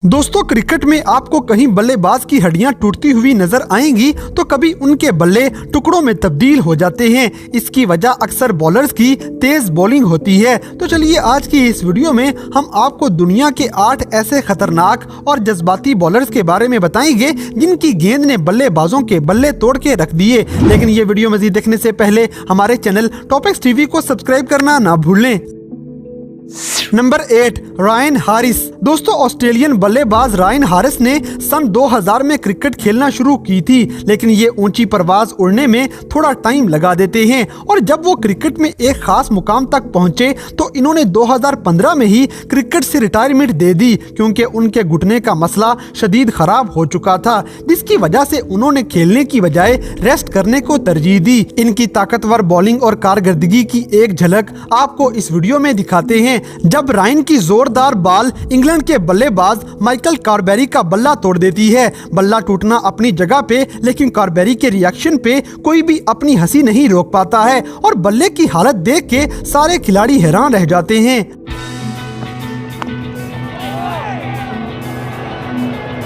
दोस्तों, क्रिकेट में आपको कहीं बल्लेबाज की हड्डियां टूटती हुई नजर आएंगी तो कभी उनके बल्ले टुकड़ों में तब्दील हो जाते हैं। इसकी वजह अक्सर बॉलर्स की तेज बॉलिंग होती है। तो चलिए आज की इस वीडियो में हम आपको दुनिया के 8 ऐसे खतरनाक और जज्बाती बॉलर्स के बारे में बताएंगे जिनकी गेंद ने बल्लेबाजों के बल्ले तोड़ के रख दिए। लेकिन ये वीडियो मजीद देखने से पहले हमारे चैनल टॉपिक्स टीवी को सब्सक्राइब करना ना भूलें। Number 8, Ryan Haris. दोस्तों, ऑस्ट्रेलियन बल्लेबाज रायन हारिस ने सन 2000 में क्रिकेट खेलना शुरू की थी, लेकिन ये ऊंची परवाज उड़ने में थोड़ा टाइम लगा देते हैं और जब वो क्रिकेट में एक खास मुकाम तक पहुंचे तो इन्होंने 2015 में ही क्रिकेट से रिटायरमेंट दे दी, क्योंकि उनके घुटने का मसला शदीद खराब हो चुका था, जिसकी वजह से उन्होंने खेलने की बजाय रेस्ट करने को तरजीह दी। इनकी ताकतवर बॉलिंग और कारकर्दगी की एक झलक आपको इस वीडियो में दिखाते हैं, जब रायन की जोरदार बॉल इंग्लैंड के बल्लेबाज माइकल कार्बेरी का बल्ला तोड़ देती है। बल्ला टूटना अपनी जगह पे, लेकिन कार्बेरी के रिएक्शन पे कोई भी अपनी हंसी नहीं रोक पाता है और बल्ले की हालत देख के सारे खिलाड़ी हैरान रह जाते हैं।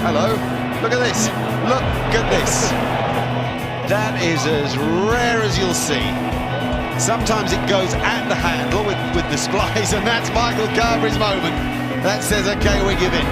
Hello, look at this. Look at this. That is as rare as you'll see. Sometimes it goes at the handle with displays, and that's Michael Carberry's moment. That says, okay, we give in.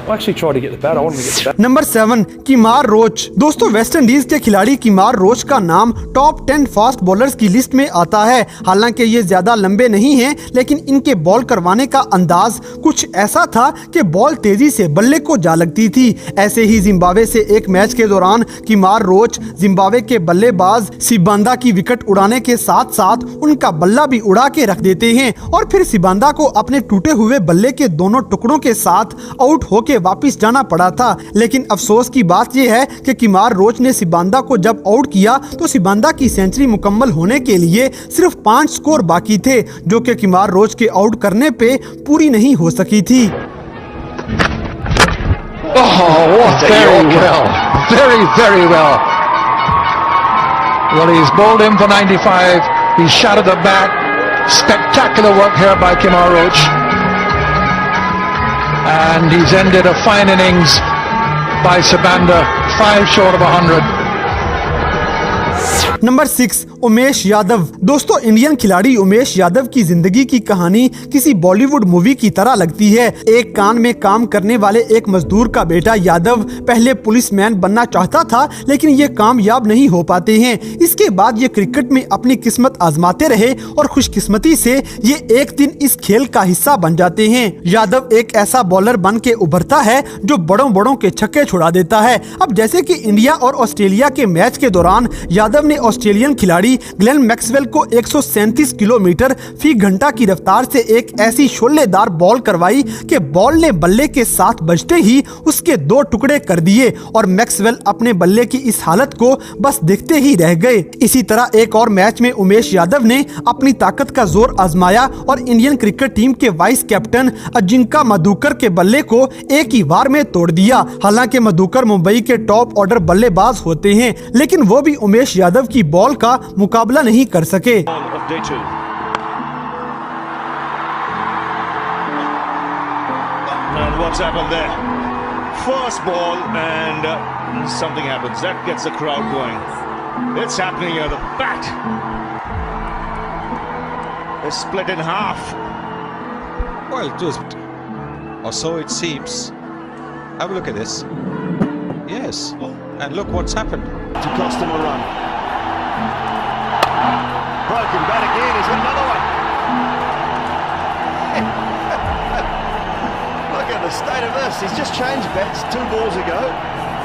I actually tried to get the bat. I wanted to get the bat. Number 7, किमार रोच। दोस्तों, West Indies के खिलाड़ी किमार रोच का नाम top 10 fast bowlers की list में आता है। हालांकि ये ज्यादा लंबे नहीं हैं, लेकिन इनके बॉल करवाने का अंदाज कुछ ऐसा था कि बॉल तेजी से बल्ले को जा लगती थी। ऐसे ही जिम्बाब्वे से एक मैच के दौरान किमार रोच जिम्बाब्वे के बल्लेबाज सिबांदा की विकेट उड़ाने के साथ साथ उनका बल्ला भी उड़ा के रख देते हैं और फिर सिबांदा को अपने टूटे हुए बल्ले के दोनों टुकड़ों के साथ आउट होके वापस जाना पड़ा था। लेकिन अफसोस की बात यह है कि किमार रोच ने सिबांदा को जब आउट किया तो सिबांदा की सेंचुरी मुकम्मल होने के लिए सिर्फ 5 स्कोर बाकी थे, जो कि किमार रोच के आउट करने पे पूरी नहीं हो सकी थी। Very well. Well, he's bowled in for 95. He's shattered the bat. Spectacular work here by Kemar Roach. And he's ended a fine innings by Sibanda, 5 short of 100. Number 6, Umesh Yadav. दोस्तों, इंडियन खिलाड़ी उमेश यादव की जिंदगी की कहानी किसी बॉलीवुड मूवी की तरह लगती है। एक कान में काम करने वाले एक मजदूर का बेटा यादव पहले पुलिसमैन बनना चाहता था, लेकिन ये कामयाब नहीं हो पाते हैं। इसके बाद ये क्रिकेट में अपनी किस्मत आजमाते रहे और खुशकिस्मती से ये एक दिन इस खेल का हिस्सा बन जाते हैं। यादव एक ऐसा बॉलर बन के उभरता है जो बड़ों बड़ों के छक्के छुड़ा देता है। अब जैसे कि इंडिया और ऑस्ट्रेलिया के मैच के दौरान यादव ने ऑस्ट्रेलियन खिलाड़ी ग्लेन मैक्सवेल को 137 किलोमीटर फी घंटा की रफ्तार से एक ऐसी शोलेदार बॉल करवाई कि बॉल ने बल्ले के साथ बजते ही उसके 2 टुकड़े कर दिए और मैक्सवेल अपने बल्ले की इस हालत को बस देखते ही रह गए। इसी तरह एक और मैच में उमेश यादव ने अपनी ताकत का जोर आजमाया और इंडियन क्रिकेट टीम के वाइस कैप्टन अजिंका मधुकर के बल्ले को एक ही वार में तोड़ दिया। हालांकि मधुकर मुंबई के टॉप ऑर्डर बल्लेबाज होते हैं, लेकिन वो भी उमेश यादव की बॉल का मुकाबला नहीं कर सके। And what's happened there? First ball and something happens. That gets the crowd going. It's happening here. The bat is split in half. Well, just or so it seems. Have a look at this. Yes, and look what's happened. To cost him a run. Broken bat again. He's got another one. Look at the state of this. He's just changed bats 2 balls ago.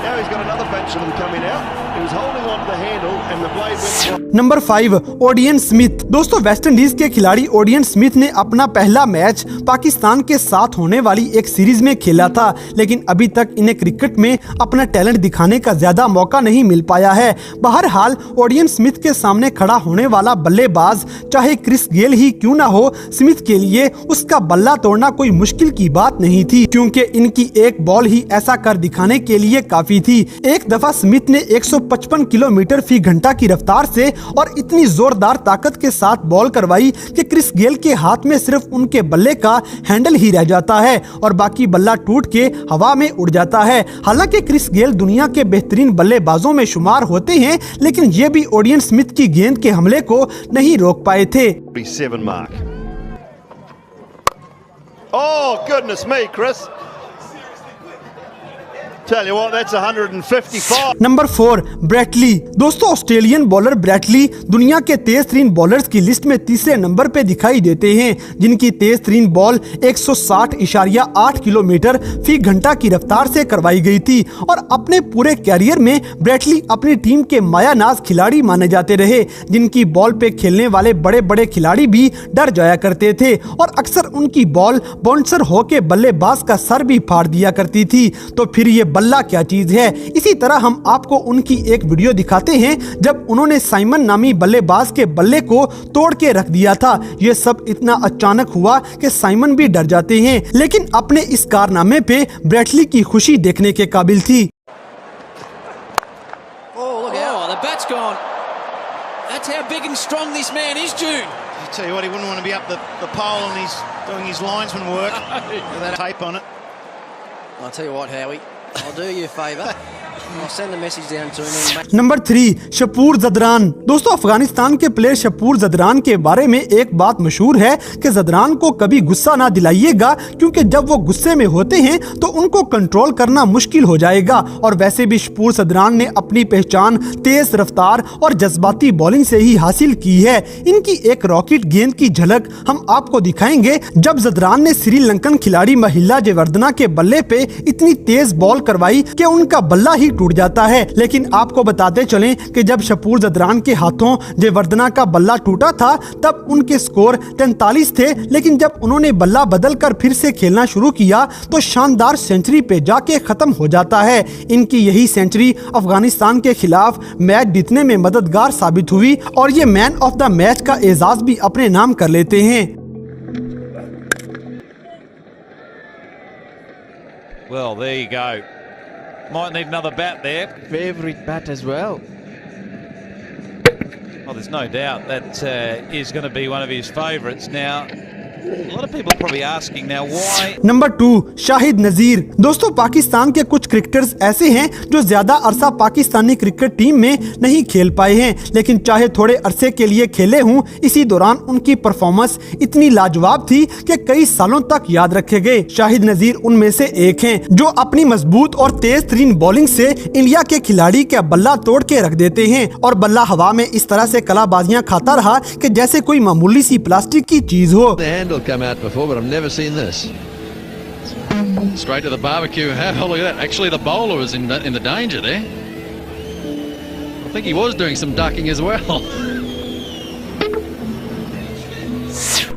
Now he's got another bunch of them coming out. He was holding on to the handle and the blade went. Number 5, Odean Smith. दोस्तों, West Indies के खिलाड़ी Odean Smith ने अपना पहला match Pakistan के साथ होने वाली एक सीरीज में खेला था, लेकिन अभी तक इन्हें क्रिकेट में अपना टैलेंट दिखाने का ज्यादा मौका नहीं मिल पाया है। बहरहाल ओडियन स्मिथ के सामने खड़ा होने वाला बल्लेबाज चाहे क्रिस गेल ही क्यों ना हो, स्मिथ के लिए उसका बल्ला तोड़ना कोई मुश्किल की बात नहीं थी, क्योंकि इनकी एक बॉल ही ऐसा कर दिखाने के लिए काफी थी। एक दफा स्मिथ ने 155 किलोमीटर फी घंटा की रफ्तार से और इतनी जोरदार ताकत के साथ बॉल करवाई कि क्रिस गेल के हाथ में सिर्फ उनके बल्ले का हैंडल ही रह जाता है और बाकी बल्ला टूट के हवा में उड़ जाता है। हालांकि क्रिस गेल दुनिया के बेहतरीन बल्लेबाजों में शुमार होते हैं, लेकिन ये भी ओडियन स्मिथ की गेंद के हमले को नहीं रोक पाए थे। 7 mark. Oh, goodness me, Chris. Tell you what, that's 155. Number 4 ब्रैटली। दोस्तों, ऑस्ट्रेलियन बॉलर ब्रैटली दुनिया के तेज तरीन बॉलर्स की लिस्ट में तीसरे नंबर पे दिखाई देते हैं, जिनकी तेज तरीन बॉल 160.8 किलोमीटर फी घंटा की रफ्तार से करवाई गई थी। और अपने पूरे कैरियर में ब्रैटली अपनी टीम के मायानाज खिलाड़ी माने जाते रहे, जिनकी बॉल पे खेलने वाले बड़े बड़े खिलाड़ी भी डर जाया करते थे और अक्सर उनकी बॉल बाउंसर होके बल्लेबाज का सर भी फाड़ दिया करती थी। तो फिर ये बल्ला क्या चीज है। इसी तरह हम आपको उनकी एक वीडियो दिखाते हैं जब उन्होंने साइमन नामी बल्लेबाज के बल्ले को तोड़ के रख दिया था। ये सब इतना अचानक हुआ कि साइमन भी डर जाते हैं, लेकिन अपने इस कारनामे पे ब्रैटली की खुशी देखने के काबिल थी। The bat's gone. That's how big and strong this man is, June. I tell you what, he wouldn't want to be up the pole and he's doing his linesman work with that tape on it. I'll tell you what, Howie, I'll do you a favour. I'll send the message down to him. Number 3 Shapoor Zadran. दोस्तों, अफगानिस्तान के player Shapoor Zadran के बारे में एक बात मशहूर है कि जदरान को कभी गुस्सा ना दिलाइएगा, क्योंकि जब वो गुस्से में होते हैं तो उनको कंट्रोल करना मुश्किल हो जाएगा। और वैसे भी शपूर जदरान ने अपनी पहचान तेज रफ्तार और जज्बाती बॉलिंग से ही हासिल की है। इनकी एक रॉकेट गेंद की झलक हम आपको दिखाएंगे जब जदरान ने श्रीलंकन खिलाड़ी महिला जयवर्धना के बल्ले पे इतनी तेज बॉल करवाई कि उनका बल्ला ही टूट जाता है। लेकिन आपको बताते चलें कि जब शपूर जदरान के हाथों जयवर्धना का बल्ला टूटा था तब उनके स्कोर 43 थे, लेकिन जब उन्होंने बल्ला बदलकर फिर से खेलना शुरू किया तो शानदार सेंचुरी पे जाके खत्म हो जाता है। इनकी यही सेंचुरी अफगानिस्तान के खिलाफ मैच जीतने में मददगार साबित हुई और ये मैन ऑफ द मैच का एजाज भी अपने नाम कर लेते हैं। Well, there you go. Might need another bat there. Favorite bat as well. Well, there's no doubt that is going to be one of his favourites. Now, a lot of people are probably asking now why. Number 2 Shahid Nazir. दोस्तों, पाकिस्तान के कुछ cricketers ऐसे हैं जो ज्यादा अरसा Pakistani cricket team में नहीं खेल पाए हैं, लेकिन चाहे थोड़े अरसे के लिए खेले हों, इसी दौरान उनकी परफॉर्मेंस इतनी लाजवाब थी कि कई सालों तक याद रखे गए। शाहिद नजीर उनमें से एक हैं जो अपनी मजबूत और तेज तरीन बॉलिंग से इंडिया के खिलाड़ी का बल्ला तोड़ के रख देते हैं और बल्ला हवा में इस तरह से कलाबाजियां खाता रहा कि जैसे कोई मामूली सी प्लास्टिक की चीज हो। Come out before, but I've never seen this. Straight to the barbecue. Oh, look at that. Actually, the bowler was in the danger there. I think he was doing some ducking as well.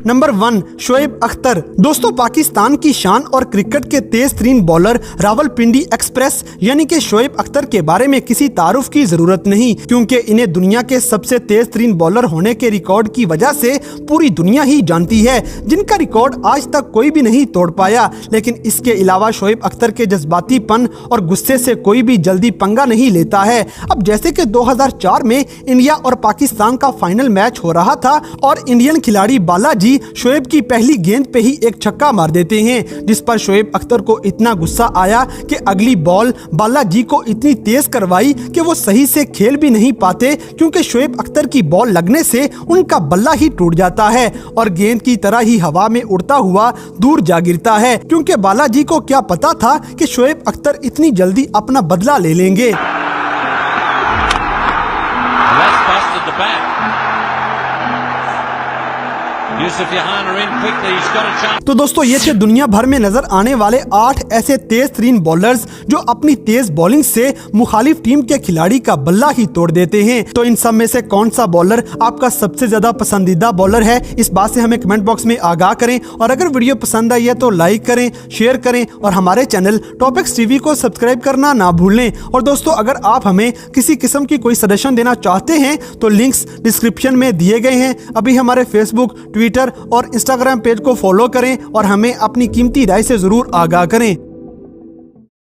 Number 1 Shoaib Akhtar. दोस्तों, पाकिस्तान की शान और cricket के तेज तरीन bowler Rawalpindi express यानी कि शोएब अख्तर के बारे में किसी तारुफ की जरूरत नहीं, क्योंकि इन्हें दुनिया के सबसे तेज तरीन बॉलर होने के रिकॉर्ड की वजह से पूरी दुनिया ही जानती है, जिनका रिकॉर्ड आज तक कोई भी नहीं तोड़ पाया। लेकिन इसके अलावा शोएब अख्तर के जज्बातीपन और गुस्से से कोई भी जल्दी पंगा नहीं लेता है। अब जैसे कि 2004 में इंडिया और पाकिस्तान का फाइनल मैच हो रहा था और इंडियन खिलाड़ी बालाजी शोएब की पहली गेंद पे ही एक छक्का मार देते हैं, जिस पर शोएब अख्तर को इतना गुस्सा आया कि अगली बॉल बालाजी को इतनी तेज करवाई कि वो सही से खेल भी नहीं पाते, क्योंकि शोएब अख्तर की बॉल लगने से उनका बल्ला ही टूट जाता है और गेंद की तरह ही हवा में उड़ता हुआ दूर जा गिरता है, क्योंकि बालाजी को क्या पता था कि शोएब अख्तर इतनी जल्दी अपना बदला ले लेंगे। तो दोस्तों, ये थे दुनिया भर में नजर आने वाले 8 ऐसे तेज तरीन बॉलर्स जो अपनी तेज बॉलिंग से मुखालिफ टीम के खिलाड़ी का बल्ला ही तोड़ देते हैं। तो इन सब में से कौन सा बॉलर आपका सबसे ज्यादा पसंदीदा बॉलर है, इस बात से हमें कमेंट बॉक्स में आगाह करें। और अगर वीडियो पसंद आई है तो लाइक करें, शेयर करें और हमारे चैनल टॉपिक्स टीवी को सब्सक्राइब करना ना भूलें। और दोस्तों, अगर आप हमें किसी किस्म की कोई सजेशन देना चाहते हैं तो लिंक्स डिस्क्रिप्शन में दिए गए हैं। अभी हमारे फेसबुक, ट्विटर और इंस्टाग्राम पेज को फॉलो करें और हमें अपनी कीमती राय से जरूर आगाह करें।